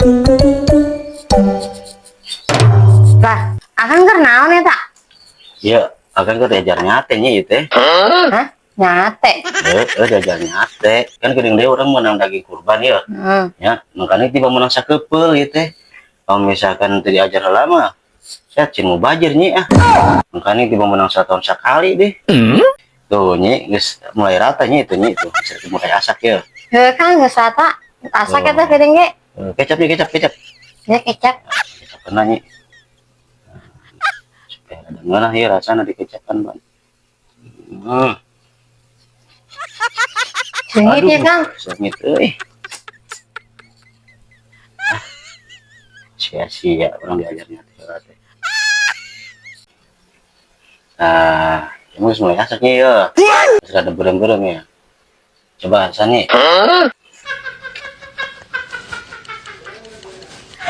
Lah, akan kernaon ya tak? Iya, akan ke diajar nyate nya itu teh. Hah? Nyate. Diajar nyate. Kan geuning deui orang menang daging kurban ya. Ya, makanya tiba menang sakeupel gitu teh. Kalau misalkan teu diajar lama, saya cin mau bajir nya ah. Makanya tiba menang setahun sekali deh. Tuh nya geus mulai rata nya itu mulai asak ya. Heuh kan geus rata. Asak eta geuning ge. Kecap nih, kecap. Ya kecap. Kecap kena nya. Supaya ada mana ya rasana dikecapan, Bang. Sengit ya, Kang. Sengit euy. Sia-sia orang diajarnya teh. Nah, kamu mulai asaknya ya. Terus ada berem-berem ya. Coba sani.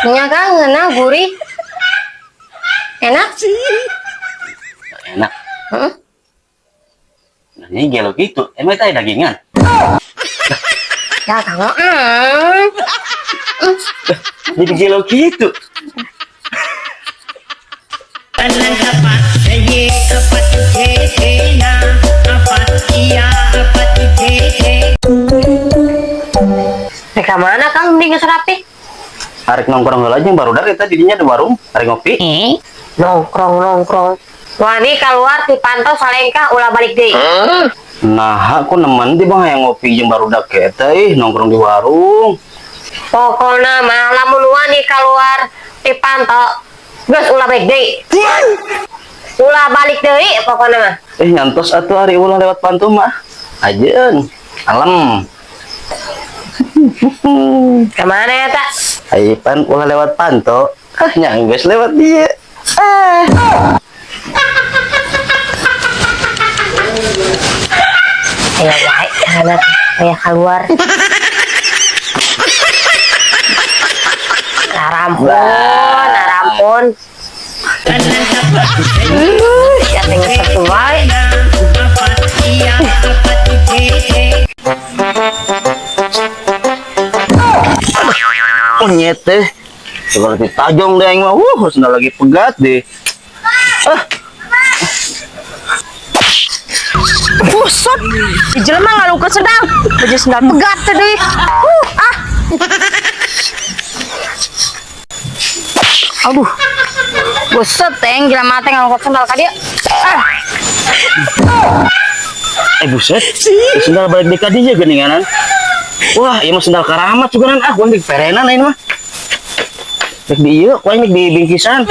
Nya Kang ngeunah gurih. Enak? Enak. Heeh. Nah, ini gelo gitu. Emang itu ada dagingan? Ya Kang. Jadi gelo gitu. Mereka mana Kang mending serapi? Arek nongkrong heula jeung barudak eta didinya ada warung, arek ngopi. Nongkrong. Wah ini keluar di pantau salengkah ulah balik deh. Nah, aku nemen di bang yang ngopi jeung barudak eta nongkrong di warung. Pokoknya mah lamun wah nih keluar di pantau, geus ulah balik deh. Ulah balik deh pokoknya mah. Nyantos atuh hari ulah lewat pantu mah. Ajeun. Alam. Kemana ya tak? Ayo pan ulah lewat panto. Nyangges lewat dia. Ayo baik, anak saya keluar. Narampun. Ya tinggal sesuai. Oh nyete. Seperti tajong deh yang mah. Sendal lagi pegat deh. Buset, di jelema ngalukeun sedang. Baju sendal pegat tadi. Aduh. Buset, teng jelema teh ngalukeun sendal ka dieu. Buset. Sendal balik di kadinya geninganan. Wah, iya mah sendal karamat juga nan. Gua di perenan ini mah. Dek di ieu, kau ini di bingkisan.